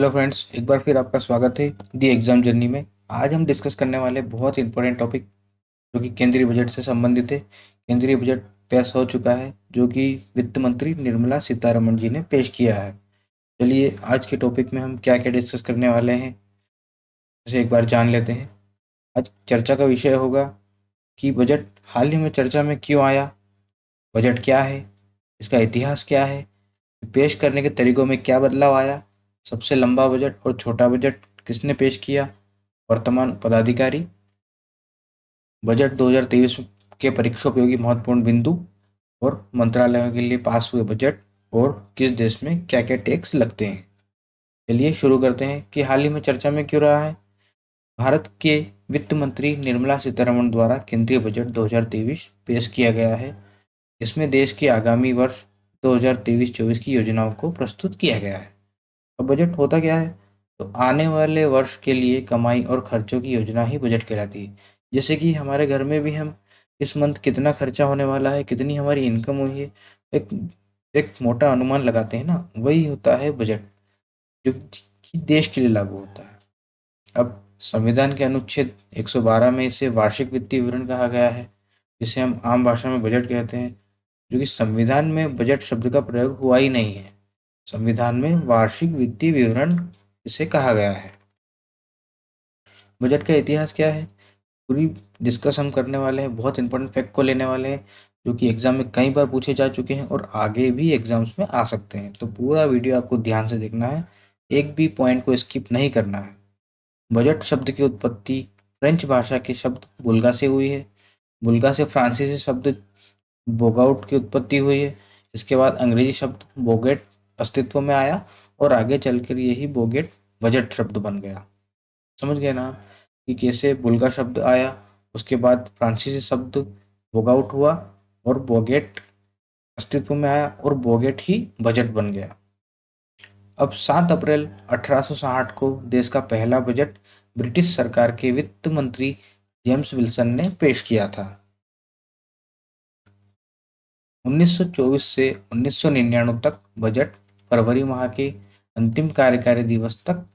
Hello friends, एक बार फिर आपका स्वागत है दी एग्जाम जर्नी में। आज हम डिस्कस करने वाले बहुत इंपॉर्टेंट टॉपिक जो कि केंद्रीय बजट से संबंधित है। केंद्रीय बजट पेश हो चुका है जो कि वित्त मंत्री निर्मला सीतारमण जी ने पेश किया है। चलिए आज के टॉपिक में हम क्या क्या डिस्कस करने वाले हैं इसे एक बार जान लेते हैं। आज चर्चा का विषय होगा कि बजट हाल ही में चर्चा में क्यों आया, बजट क्या है, इसका इतिहास क्या है, पेश करने के तरीकों में क्या बदलाव आया, सबसे लंबा बजट और छोटा बजट किसने पेश किया, वर्तमान पदाधिकारी, बजट 2023 के परीक्षा उपयोगी महत्वपूर्ण बिंदु और मंत्रालयों के लिए पास हुए बजट और किस देश में क्या क्या टैक्स लगते हैं। चलिए शुरू करते हैं कि हाल ही में चर्चा में क्यों रहा है। भारत के वित्त मंत्री निर्मला सीतारमण द्वारा केंद्रीय बजट 2023 पेश किया गया है। इसमें देश के आगामी वर्ष 2023-24 की योजनाओं को प्रस्तुत किया गया है। अब बजट होता क्या है? तो आने वाले वर्ष के लिए कमाई और खर्चों की योजना ही बजट कहलाती है। जैसे कि हमारे घर में भी हम इस मंथ कितना खर्चा होने वाला है, कितनी हमारी इनकम हुई है, एक एक मोटा अनुमान लगाते हैं ना, वही होता है बजट, जो कि देश के लिए लागू होता है। अब संविधान के अनुच्छेद 112 में इसे वार्षिक वित्तीय विवरण कहा गया है, जिसे हम आम भाषा में बजट कहते हैं। जो कि संविधान में बजट शब्द का प्रयोग हुआ ही नहीं है। संविधान में वार्षिक वित्तीय विवरण इसे कहा गया है। बजट का इतिहास क्या है, पूरी डिस्कस हम करने वाले हैं। बहुत इंपॉर्टेंट फैक्ट को लेने वाले हैं जो कि एग्जाम में कई बार पूछे जा चुके हैं और आगे भी एग्जाम्स में आ सकते हैं। तो पूरा वीडियो आपको ध्यान से देखना है, एक भी पॉइंट को स्किप नहीं करना है। बजट शब्द की उत्पत्ति फ्रेंच भाषा के शब्द बुल्गा से हुई है। बुल्गा से फ्रांसीसी शब्द बोगाउट की उत्पत्ति हुई है। इसके बाद अंग्रेजी शब्द बोगेट अस्तित्व में आया और आगे चलकर यही बोगेट बजट शब्द बन गया। समझ गए ना कि कैसे बुल्गा शब्द आया, उसके बाद फ्रांसीसी शब्द बोगाउट हुआ और बोगेट अस्तित्व में आया और बोगेट ही बजट बन गया। अब 7 अप्रैल 1860 को देश का पहला बजट ब्रिटिश सरकार के वित्त मंत्री जेम्स विल्सन ने पेश किया था। 1924 से 1999 तक बजट फरवरी माह के अंतिम कार्यकारी दिवस तक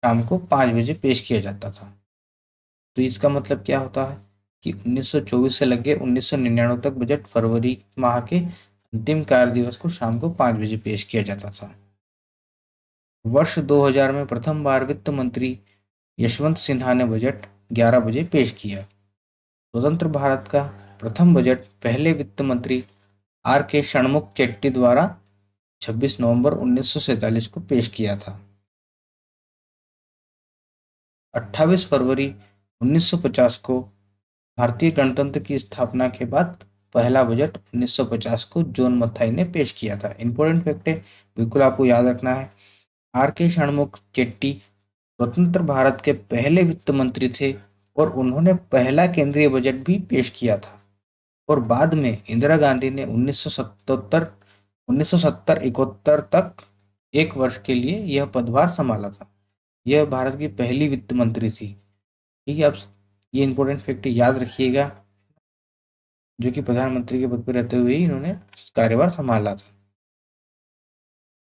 शाम को 5 बजे पेश किया जाता था। तो इसका मतलब क्या होता है कि 1924 से लगे 1999 तक बजट फरवरी माह के अंतिम कार्य दिवस को शाम को 5 बजे पेश किया जाता था। वर्ष 2000 में प्रथम बार वित्त मंत्री यशवंत सिन्हा ने बजट 11 बजे पेश किया। स्वतंत्र भारत का प्रथम बजट पहले वित्त मंत्री आर के षणमुख चेट्टी द्वारा 26 नवंबर 1947 को पेश किया था। 28 फरवरी 1950 को भारतीय गणतंत्र की स्थापना के बाद पहला बजट 1950 को जॉन मथाई ने पेश किया था। इंपॉर्टेंट फैक्ट है, बिल्कुल आपको याद रखना है। आर के षणमुख चेट्टी स्वतंत्र भारत के पहले वित्त मंत्री थे और उन्होंने पहला केंद्रीय बजट भी पेश किया था। और बाद में इंदिरा गांधी ने 1970-71 तक एक वर्ष के लिए यह पदभार संभाला था। यह भारत की पहली वित्त मंत्री थी। ठीक है, आप ये इंपॉर्टेंट फैक्ट याद रखिएगा, जो कि प्रधानमंत्री के पद पर रहते हुए ही इन्होंने कार्यभार संभाला था।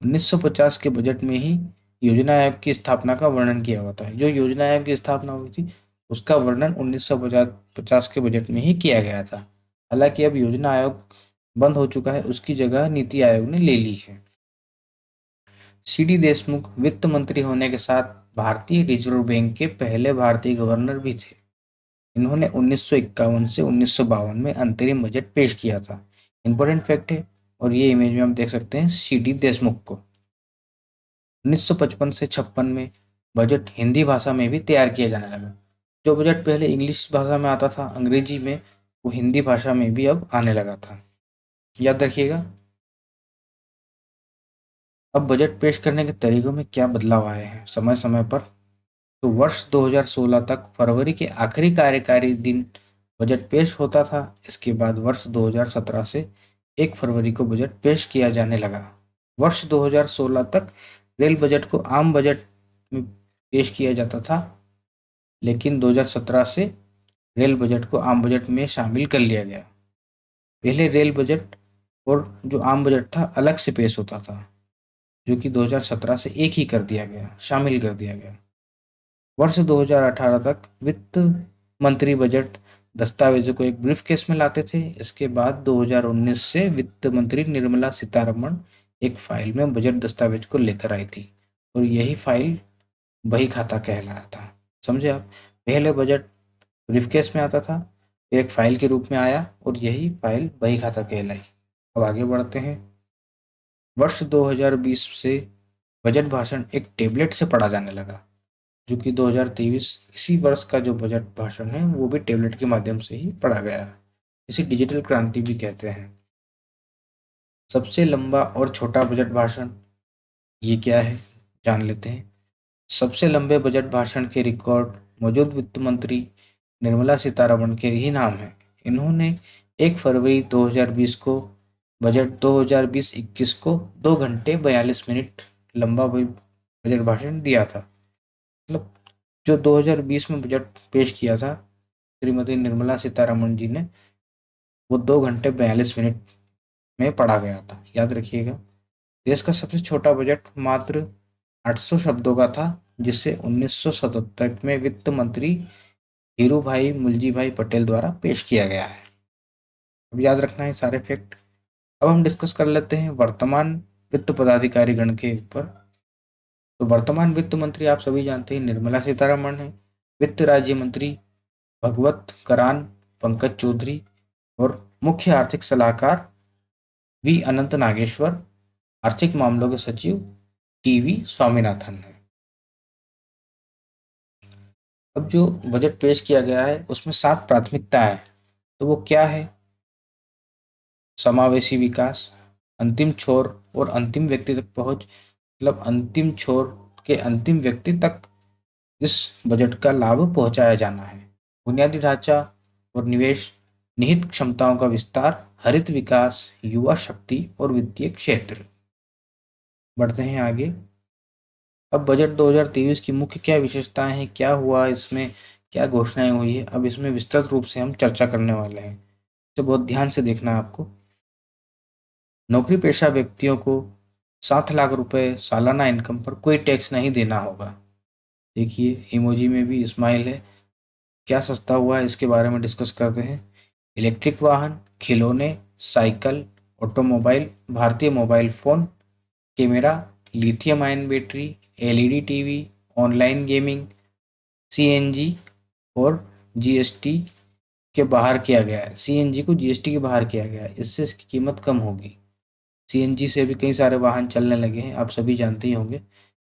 1950 के बजट में ही योजना आयोग की स्थापना का वर्णन किया हुआ था। जो योजना आयोग की स्थापना हुई थी उसका वर्णन 1950 के बजट में ही किया गया था। हालांकि अब योजना आयोग बंद हो चुका है, उसकी जगह नीति आयोग ने ले ली है। सी डी देशमुख वित्त मंत्री होने के साथ भारतीय रिजर्व बैंक के पहले भारतीय गवर्नर भी थे। इन्होंने 1951 से 1952 में अंतरिम बजट पेश किया था। इंपॉर्टेंट फैक्ट है, और ये इमेज में हम देख सकते हैं सी डी देशमुख को। 1955 से 56 में बजट हिंदी भाषा में भी तैयार किया जाने लगा। जो बजट पहले इंग्लिश भाषा में आता था, अंग्रेजी में, वो हिंदी भाषा में भी अब आने लगा था। याद रखिएगा। अब बजट पेश करने के तरीकों में क्या बदलाव आए हैं समय समय पर। तो वर्ष 2016 तक फरवरी के आखिरी कार्यकारी दिन बजट पेश होता था। इसके बाद वर्ष 2017 से 1 फरवरी को बजट पेश किया जाने लगा। वर्ष 2016 तक रेल बजट को आम बजट में पेश किया जाता था, लेकिन 2017 से रेल बजट को आम बजट में शामिल कर लिया गया। पहले रेल बजट और जो आम बजट था अलग से पेश होता था। जो कि 2017 से एक ही कर दिया गया, शामिल कर दिया गया। वर्ष 2018 तक वित्त मंत्री बजट दस्तावेजों को एक ब्रीफ केस में लाते थे। इसके बाद 2019 से वित्त मंत्री निर्मला सीतारमण एक फाइल में बजट दस्तावेज को लेकर आई थी, और यही फाइल बही खाता कहलाया था। समझे आप? पहले बजट ब्रीफकेस में आता था, फिर एक फाइल के रूप में आया, और यही फाइल बही खाता कहलाई। अब आगे बढ़ते हैं। वर्ष 2020 से बजट भाषण एक टेबलेट से पढ़ा जाने लगा, जो कि 2023 इसी वर्ष का जो बजट भाषण है वो भी टेबलेट के माध्यम से ही पढ़ा गया। इसे डिजिटल क्रांति भी कहते हैं। सबसे लंबा और छोटा बजट भाषण ये क्या है, जान लेते हैं। सबसे लंबे बजट भाषण के रिकॉर्ड मौजूद वित्त मंत्री निर्मला सीतारमण के ही नाम है। इन्होंने 1 फरवरी 2020 को बजट 2020-21 को 2 घंटे 42 मिनट लंबा बजट भाषण दिया था। मतलब जो 2020 में बजट पेश किया था श्रीमती निर्मला सीतारमण जी ने, वो 2 घंटे 42 मिनट में पढ़ा गया था, याद रखिएगा। देश का सबसे छोटा बजट मात्र 800 शब्दों का था, जिसे 1977 में वित्त मंत्री धीरूभाई मुलजीभाई पटेल द्वारा पेश किया गया है। अब याद रखना है सारे फैक्ट। अब हम डिस्कस कर लेते हैं वर्तमान वित्त पदाधिकारी गण के ऊपर। तो वर्तमान वित्त मंत्री आप सभी जानते हैं निर्मला सीतारमण है। वित्त राज्य मंत्री भगवत करान पंकज चौधरी, और मुख्य आर्थिक सलाहकार वी अनंत नागेश्वर, आर्थिक मामलों के सचिव टीवी स्वामीनाथन है। अब जो बजट पेश किया गया है उसमें 7 प्राथमिकताएं हैं। तो वो क्या है? समावेशी विकास, अंतिम छोर और अंतिम व्यक्ति तक पहुंच, मतलब अंतिम छोर के अंतिम व्यक्ति तक इस बजट का लाभ पहुंचाया जाना है। बुनियादी ढांचा और निवेश, निहित क्षमताओं का विस्तार, हरित विकास, युवा शक्ति और वित्तीय क्षेत्र। बढ़ते हैं आगे। अब बजट 2023 की मुख्य क्या विशेषताएं हैं, क्या हुआ इसमें, क्या घोषणाएं हुई है, अब इसमें विस्तृत रूप से हम चर्चा करने वाले हैं। तो बहुत ध्यान से देखना है आपको। नौकरी पेशा व्यक्तियों को 7 लाख रुपए सालाना इनकम पर कोई टैक्स नहीं देना होगा। देखिए इमोजी में भी स्माइल है। क्या सस्ता हुआ है इसके बारे में डिस्कस करते हैं। इलेक्ट्रिक वाहन, खिलौने, साइकिल, ऑटोमोबाइल, भारतीय mobile phone, camera, lithium ion battery, LED TV, online gaming, CNG और जीएसटी के बाहर किया गया है। सीएनजी को जीएसटी के बाहर किया गया है, इससे इसकी कीमत कम होगी। सीएनजी से भी कई सारे वाहन चलने लगे हैं, आप सभी जानते ही होंगे।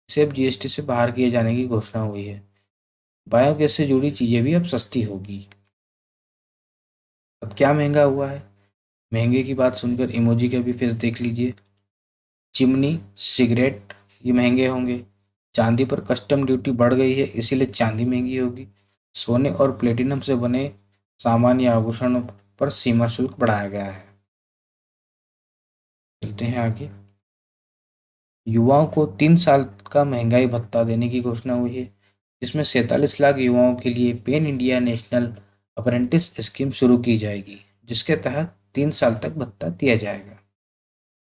इसे अब जीएसटी से बाहर किए जाने की घोषणा हुई है। बायोगैस से जुड़ी चीज़ें भी अब सस्ती होगी। अब क्या महंगा हुआ है? महंगे की बात सुनकर इमोजी का भी फेस देख लीजिए। चिमनी, सिगरेट ये महंगे होंगे। चांदी पर कस्टम ड्यूटी बढ़ गई है, इसीलिए चांदी महंगी होगी। सोने और प्लेटिनम से बने सामान या आभूषणों पर सीमा शुल्क बढ़ाया गया है। चलते हैं आगे। युवाओं को 3 साल का महंगाई भत्ता देने की घोषणा हुई है, जिसमें 47 लाख युवाओं के लिए pen India national apprentice scheme शुरू की जाएगी, जिसके तहत 3 साल तक भत्ता दिया जाएगा।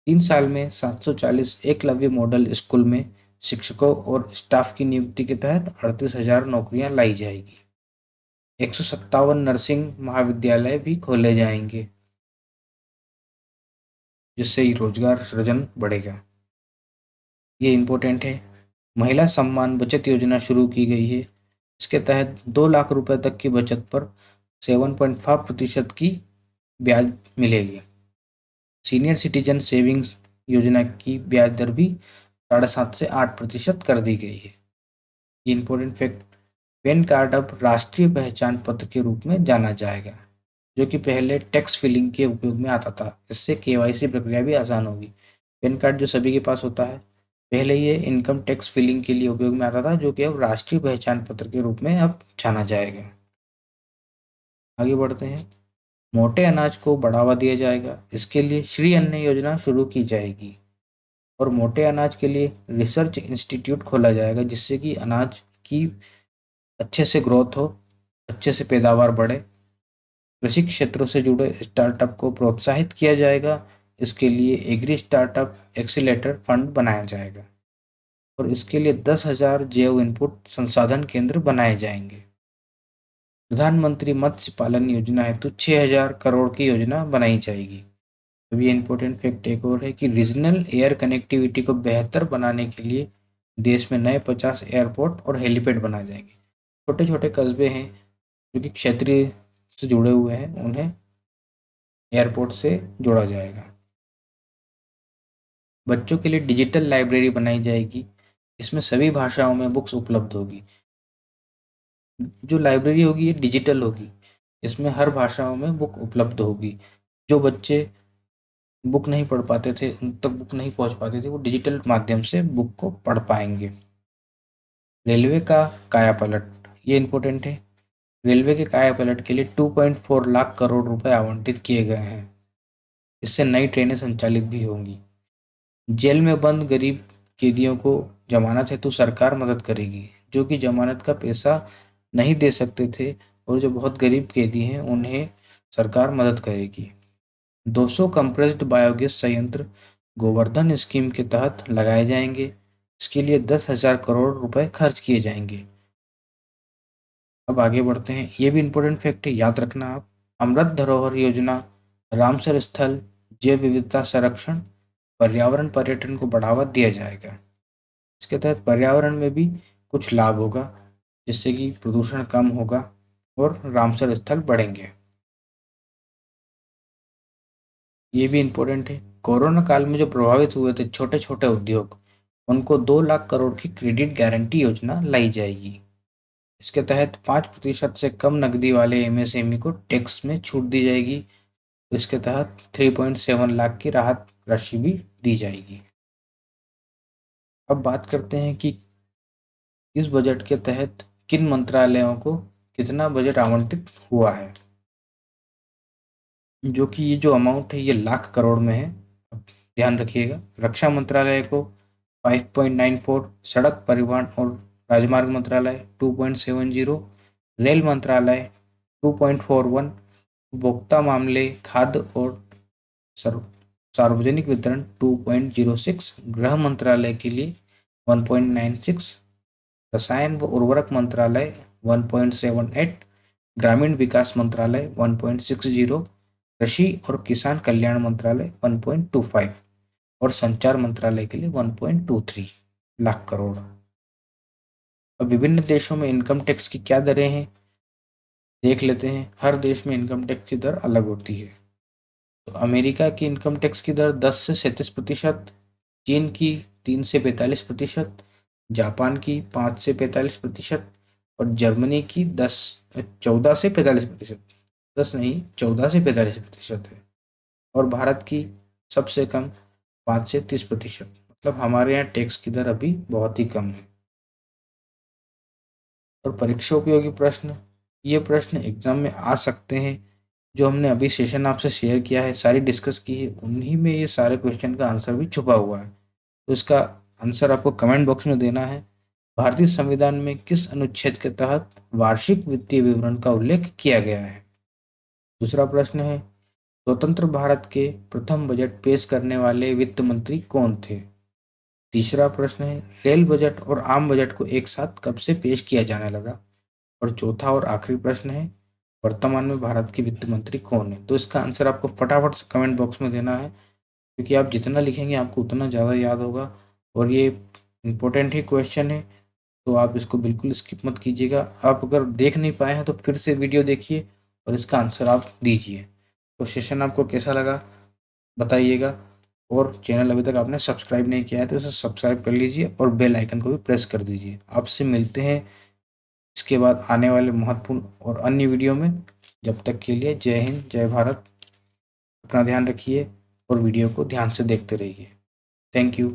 3 साल में 740 एकलव्य मॉडल स्कूल में शिक्षकों और स्टाफ की नियुक्ति के तहत 38,000 नौकरियां लाई जाएगी। 157 नर्सिंग महाविद्यालय भी खोले जाएंगे, जिससे रोजगार सृजन बढ़ेगा। ये इम्पोर्टेंट है। महिला सम्मान बचत योजना शुरू की गई है। इसके तहत 2 लाख रुपए तक की बचत पर 7.5% की ब्याज मिलेगी। सीनियर सिटीजन सेविंग्स योजना की ब्याज दर भी 7.5 से 8% कर दी गई है। ये इम्पोर्टेंट फैक्ट। पैन कार्ड अब राष्ट्रीय पहचान पत्र के रूप में जाना जाएगा, जो कि पहले टैक्स फिलिंग के उपयोग में आता था। इससे केवाईसी प्रक्रिया भी आसान होगी। पैन कार्ड जो सभी के पास होता है, पहले ये इनकम टैक्स फिलिंग के लिए उपयोग में आता था, जो कि अब राष्ट्रीय पहचान पत्र के रूप में अब जाना जाएगा। आगे बढ़ते हैं। मोटे अनाज को बढ़ावा दिया जाएगा, इसके लिए श्री अन्न योजना शुरू की जाएगी, और मोटे अनाज के लिए रिसर्च इंस्टीट्यूट खोला जाएगा, जिससे कि अनाज की अच्छे से ग्रोथ हो, अच्छे से पैदावार बढ़े। कृषि क्षेत्रों से जुड़े स्टार्टअप को प्रोत्साहित किया जाएगा। इसके लिए एग्री स्टार्टअप एक्सीलेटर फंड बनाया जाएगा और इसके लिए 10,000 जैव इनपुट संसाधन केंद्र बनाए जाएंगे। प्रधानमंत्री मत्स्य पालन योजना हेतु 6,000 करोड़ की योजना बनाई जाएगी। अब ये इंपॉर्टेंट फैक्ट एक और है कि रीजनल एयर कनेक्टिविटी को बेहतर बनाने के लिए देश में नए 50 एयरपोर्ट और हेलीपैड बनाए जाएंगे। छोटे छोटे कस्बे हैं जो कि क्षेत्रीय से जुड़े हुए हैं, उन्हें एयरपोर्ट से जोड़ा जाएगा। बच्चों के लिए डिजिटल लाइब्रेरी बनाई जाएगी, इसमें सभी भाषाओं में बुक्स उपलब्ध होगी। जो लाइब्रेरी होगी ये डिजिटल होगी, इसमें हर भाषाओं में बुक उपलब्ध होगी। जो बच्चे बुक नहीं पढ़ पाते थे, उन तक बुक नहीं पहुंच पाते थे, वो डिजिटल माध्यम से बुक को पढ़ पाएंगे। रेलवे का कायापलट, ये इंपॉर्टेंट है। रेलवे के कायापलट के लिए 2.4 लाख करोड़ रुपए आवंटित किए गए हैं। इससे नई ट्रेनें संचालित भी होंगी। जेल में बंद गरीब कैदियों को जमानत हेतु सरकार मदद करेगी। जो कि जमानत का पैसा नहीं दे सकते थे और जो बहुत गरीब कैदी हैं उन्हें सरकार मदद करेगी। 200 कंप्रेस्ड बायोगैस संयंत्र गोवर्धन स्कीम के तहत लगाए जाएंगे। इसके लिए 10,000 करोड़ रुपए खर्च किए जाएंगे। अब आगे बढ़ते हैं, ये भी इंपॉर्टेंट फैक्ट है, याद रखना आप। अमृत धरोहर योजना, रामसर स्थल, जैव विविधता संरक्षण, पर्यावरण पर्यटन को बढ़ावा दिया जाएगा। इसके तहत पर्यावरण में भी कुछ लाभ होगा, जिससे कि प्रदूषण कम होगा और रामसर स्थल बढ़ेंगे। ये भी इम्पोर्टेंट है। कोरोना काल में जो प्रभावित हुए थे छोटे छोटे उद्योग, उनको 2 लाख करोड़ की क्रेडिट गारंटी योजना लाई जाएगी। इसके तहत 5% से कम नकदी वाले एमएसएमई को टैक्स में छूट दी जाएगी। इसके तहत 3.7 लाख की राहत राशि भी दी जाएगी। अब बात करते हैं कि इस बजट के तहत किन मंत्रालयों को कितना बजट आवंटित हुआ है। जो कि ये जो अमाउंट है ये लाख करोड़ में है, अब ध्यान रखिएगा। रक्षा मंत्रालय को 5.94, सड़क परिवहन और राजमार्ग मंत्रालय 2.70, रेल मंत्रालय 2.41, उपभोक्ता मामले, खाद्य और सार्वजनिक वितरण 2.06, गृह मंत्रालय के लिए 1.96, रसायन व उर्वरक मंत्रालय 1.78, ग्रामीण विकास मंत्रालय 1.60, कृषि और किसान कल्याण मंत्रालय 1.25 और संचार मंत्रालय के लिए 1.23 लाख करोड़। अब विभिन्न देशों में इनकम टैक्स की क्या दरें हैं देख लेते हैं। हर देश में इनकम टैक्स की दर अलग होती है। तो अमेरिका की इनकम टैक्स की दर 10 से 37%, चीन की 3 से 45%, जापान की 5 से 45% और जर्मनी की 14 से 45%, 10 नहीं 14 से 45% है। और भारत की सबसे कम 5 से 30%। मतलब हमारे यहाँ टैक्स की दर अभी बहुत ही कम है। और परीक्षा उपयोगी प्रश्न, ये प्रश्न एग्जाम में आ सकते हैं। जो हमने अभी सेशन आपसे शेयर किया है, सारी डिस्कस की है, उन्हीं में ये सारे क्वेश्चन का आंसर भी छुपा हुआ है। तो इसका आंसर आपको कमेंट बॉक्स में देना है। भारतीय संविधान में किस अनुच्छेद के तहत वार्षिक वित्तीय विवरण का उल्लेख किया गया है। दूसरा प्रश्न है, स्वतंत्र भारत के प्रथम बजट पेश करने वाले वित्त मंत्री कौन थे। तीसरा प्रश्न है, रेल बजट और आम बजट को एक साथ कब से पेश किया जाने लगा। और चौथा और आखिरी प्रश्न है, वर्तमान में भारत के वित्त मंत्री कौन है। तो इसका आंसर आपको फटाफट से कमेंट बॉक्स में देना है, क्योंकि आप जितना लिखेंगे आपको उतना ज़्यादा याद होगा और ये इम्पोर्टेंट ही क्वेश्चन है। तो आप इसको बिल्कुल स्किप मत कीजिएगा। आप अगर देख नहीं पाए हैं तो फिर से वीडियो देखिए और इसका आंसर आप दीजिए। तो सेशन आपको कैसा लगा बताइएगा। और चैनल अभी तक आपने सब्सक्राइब नहीं किया है तो इसे सब्सक्राइब कर लीजिए और बेल आइकन को भी प्रेस कर दीजिए। आपसे मिलते हैं इसके बाद आने वाले महत्वपूर्ण और अन्य वीडियो में। जब तक के लिए जय हिंद, जय भारत। अपना ध्यान रखिए और वीडियो को ध्यान से देखते रहिए। Thank you.